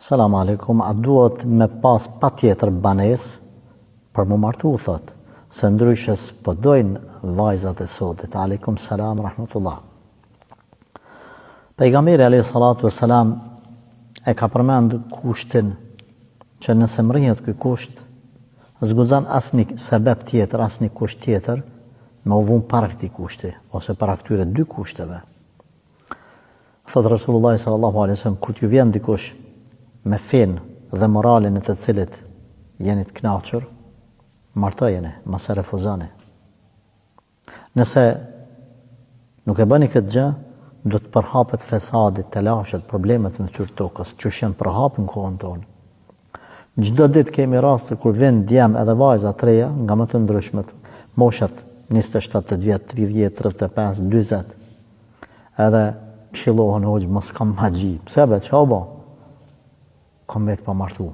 Salam aleikum, a duhet me pas pa tjetër banes për mu martu, thot, se ndryshe s'pëdojnë vajzat e sotit. Aleikum salam, rahmatullah. Pejgamberi alayhi salatu wassalam e ka përmend kushtin që nëse mrihet ky kusht, zguxon asnjë sebeb tjetër, asnjë kusht tjetër me u vënë para këtij kushti ose para këtyre dy kushteve. Thot Rasulullah sallallahu alaihi wasallam, kur t'ju vjen dikush me fen dhe moralin e të cilit jeni të kënaqur, martojeni, mos e refuzoni. Nëse nuk e bëni këtë gjë, do të përhapet fesadi, telashet, problemet në fytyrë tokës, që janë përhapur në kohën tonë. Çdo ditë kemi raste kur vjen djem edhe vajza të reja nga më të ndryshmet, moshat 27 vjet, 30, 35, 40. Edhe këshillohen hoxh, mos kam magji. Pse be, çao bë? Kam vetë pa martu.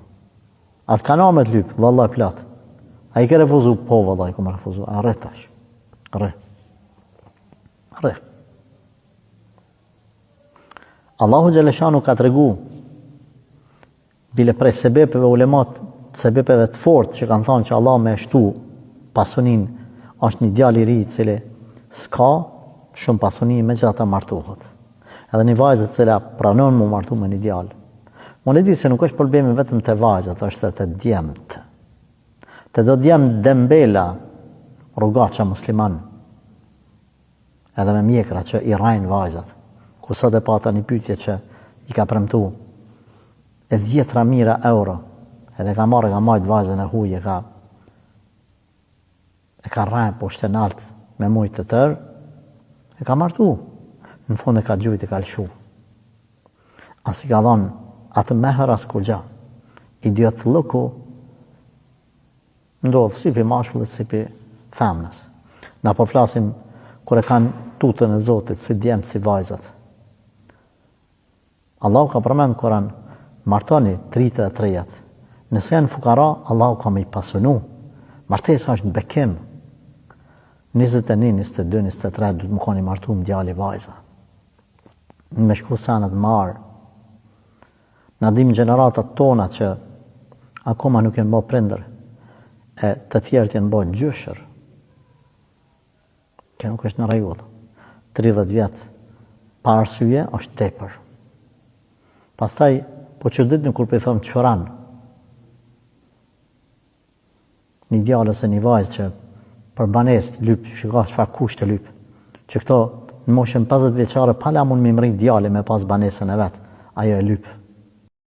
Atë kanë me të lyp, vallahi plot. Ai ka refuzu, po vallahi kam refuzu. Arre tash. Arre. Allahu xhaleshanu ka tregu bile prej sebepeve ulemat, sebepeve të fortë që kanë thënë që Allah me shtu pasunin, është një djalë i ri i cili s'ka shumë pasuni, megjithatë martohet. Edhe një vajzë e cila pranon mu martu me një djalë. Unë e di se nuk është problemi vetëm të vajzat, është të djemët. Të do djemë dembela rrugaça musliman, edhe me mjekra që i rajnë vajzat. Ku sot e pata një pyetje që i ka premtu e 10.000 euro, edhe ka marrë nga majtë vajzën e huj, e ka rajnë po shtenalt me mujtë të tërë, e ka martu. Në fund e ka gjujt, e ka lëshu. As i ka dhonë atë meher as kur gja. Idiot lëku ndodhë si për mashkullit, si për femnës. Na po flasim kur e kanë tutën e Zotit, si djemë, si vajzat. Allahu ka përmend Kur'an, martoni tritë e trejat. Nëse janë fukara, Allahu ka me i pasunu. Martesa është bekim. 21, 22, 23, du të më koni martu më djali vajza. Në me shku sanët marë. Në dim generatat tona që akoma nuk jenë bo prindër, e të tjerët jenë bo gjyshër. Kjo nuk është në rregull. 30 vjetë pa arsye është tepër. Pastaj, po që ditë në kur për i thomë qëran, një djallës e një vajzë që për banes lyp, shika çfarë kusht të lyp, që këto në moshën 50 vjeçare pala mund me mri djali me pas banesën e vetë, ajo e lyp.